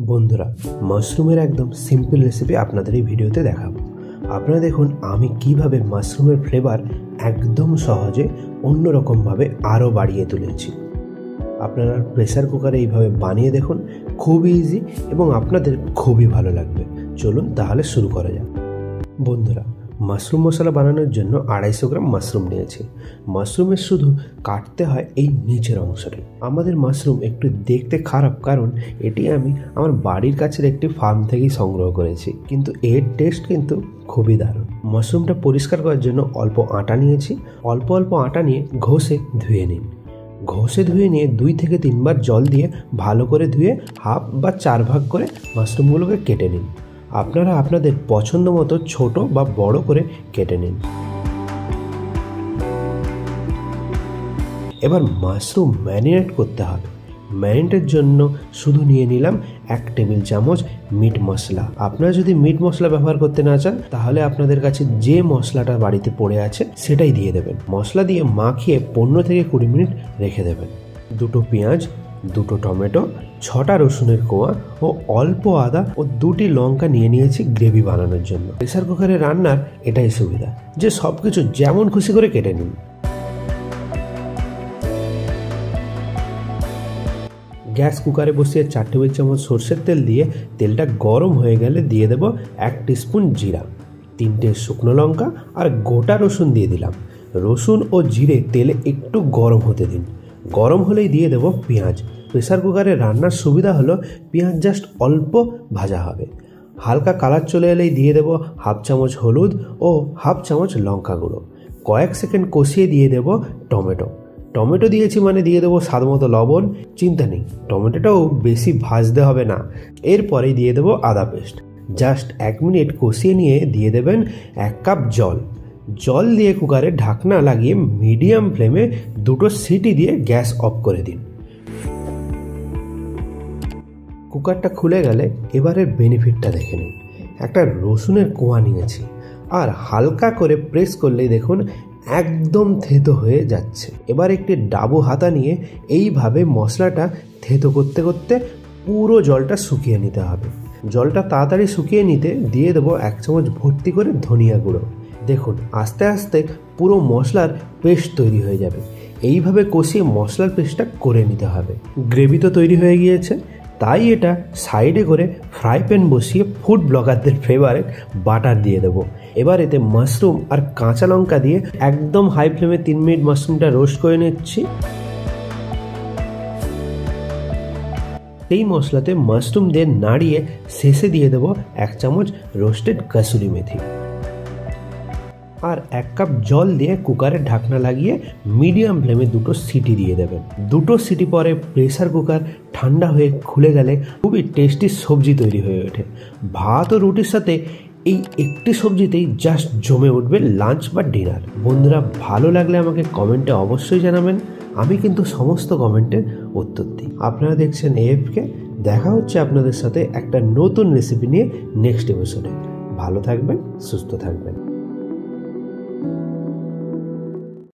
বন্ধুরা, মাশরুমের একদম simple recipe আপনাদের এই ভিডিওতে দেখাবো। আপনারা দেখুন আমি কিভাবে মাশরুমের ফ্লেভার একদম সহজে অন্যরকমভাবে আরও বাড়িয়ে তুলেছি। আপনারা প্রেসার কুকারে এইভাবে বানিয়ে দেখুন, খুবই ইজি এবং আপনাদের খুবই ভালো লাগবে। চলুন তাহলে শুরু করা যাক। বন্ধুরা, মাশরুম মশলা বানানোর জন্য 250 গ্রাম মাশরুম নিয়েছি। মাশরুমের শুধু কাটতে হয় এই নিচের অংশটাই। আমাদের মাশরুম একটু দেখতে খারাপ, কারণ এটি আমি আমার বাড়ির কাছের একটি ফার্ম থেকেই সংগ্রহ করেছি, কিন্তু এর টেস্ট কিন্তু খুবই দারুণ। মাশরুমটা পরিষ্কার করার জন্য অল্প আটা নিয়েছি। অল্প আটা নিয়ে ঘষে ধুয়ে নিন। ঘষে ধুয়ে নিয়ে 2 থেকে 3 বার জল দিয়ে ভালো করে ধুয়ে হাফ বা 4 ভাগ করে মাশরুমগুলোকে কেটে নিন। আপনারা আপনাদের পছন্দ মতো ছোট বা বড় করে কেটে নিন। এবার মাশরুম ম্যারিনেট করতে হবে। ম্যারিনেটের জন্য শুধু নিয়ে নিলাম 1 টেবিল চামচ মিট মশলা। আপনারা যদি মিট মশলা ব্যবহার করতে না চান, তাহলে আপনাদের কাছে যে মশলাটা বাড়িতে পড়ে আছে সেটাই দিয়ে দেবেন। মশলা দিয়ে মাখিয়ে 15 থেকে 20 মিনিট রেখে দেবেন। 2টো পেঁয়াজ, 2টো টমেটো, 6টা রসুনের কোয়া ও অল্প আদা ও 2টি লঙ্কা নিয়ে নিয়েছি গ্রেভি বানানোর জন্য। প্রেসার কুকারে রান্নার এটাই সুবিধা যে সবকিছু যেমন খুশি করে কেটে নিন। গ্যাস কুকারে বসিয়ে 4 টেবিল চামচ সরষের তেল দিয়ে তেলটা গরম হয়ে গেলে দিয়ে দেব 1 টিস্পুন জিরা, 3টে শুকনো লঙ্কা আর গোটা রসুন দিয়ে দিলাম। রসুন ও জিরে তেলে একটু গরম হতে দিন। গরম হলেই দিয়ে দেব পেঁয়াজ। প্রেসার কুকারে রান্নার সুবিধা হলো পেঁয়াজ জাস্ট অল্প ভাজা হবে। হালকা কালার চলে এলেই দিয়ে দেব হাফ চামচ হলুদ ও হাফ চামচ লঙ্কা গুঁড়ো। কয়েক সেকেন্ড কষিয়ে দিয়ে দেব টমেটো দিয়েছি মানে দিয়ে দেবো স্বাদ মতো লবণ। চিন্তা নেই, টমেটোটাও বেশি ভাজতে হবে না। এরপরে দিয়ে দেবো আদা পেস্ট। জাস্ট 1 মিনিট কষিয়ে নিয়ে দিয়ে দেবেন 1 কাপ জল দিয়ে কুকারে ঢাকনা লাগিয়ে মিডিয়াম ফ্লেমে 2টো সিটি দিয়ে গ্যাস অফ করে দিন। কুকারটা খুলে গেলে এবারের বেনিফিটটা দেখে নিন। একটা রসুনের কোয়া নিয়েছি আর হালকা করে প্রেস করলেই দেখুন একদম থেতো হয়ে যাচ্ছে। এবার একটি ডাবু হাতা নিয়ে এইভাবে মশলাটা থেতো করতে করতে পুরো জলটা শুকিয়ে নিতে হবে। জলটা তাড়াতাড়ি শুকিয়ে নিতে দিয়ে দেবো 1 চামচ ভর্তি করে ধনিয়া গুঁড়ো। দেখুন আস্তে আস্তে পুরো মশলার পেস্ট তৈরি হয়ে যাবে। এইভাবে কষিয়ে মশলার পেস্টটা করে নিতে হবে। গ্রেভি তো তৈরি হয়ে গিয়েছে, তাই এটা সাইডে করে ফ্রাই প্যান বসিয়ে ফুড ব্লগারদের ফেভারিট বাটার দিয়ে দেবো। এবার এতে মাশরুম আর কাঁচা লঙ্কা দিয়ে একদম হাই ফ্লেমে 3 মিনিট মাশরুমটা রোস্ট করে নিচ্ছি। এই মশলাতে মাশরুম দিয়ে নাড়িয়ে শেষে দিয়ে দেবো 1 চামচ রোস্টেড কাসুরি মেথি আর 1 কাপ জল দিয়ে কুকারের ঢাকনা লাগিয়ে মিডিয়াম ফ্লেমে 2টো সিটি দিয়ে দেবেন। 2টো সিটি পরে প্রেসার কুকার ঠান্ডা হয়ে খুলে গেলে খুবই টেস্টি সবজি তৈরি হয়ে ওঠে। ভাত ও রুটির সাথে এই একটি সবজিতেই জাস্ট জমে উঠবে লাঞ্চ বা ডিনার। বন্ধুরা, ভালো লাগলে আমাকে কমেন্টে অবশ্যই জানাবেন। আমি কিন্তু সমস্ত কমেন্টের উত্তর দিই। আপনারা দেখছেন এএফকে। দেখা হচ্ছে আপনাদের সাথে একটা নতুন রেসিপি নিয়ে নেক্সট এপিসোডে। ভালো থাকবেন, সুস্থ থাকবেন।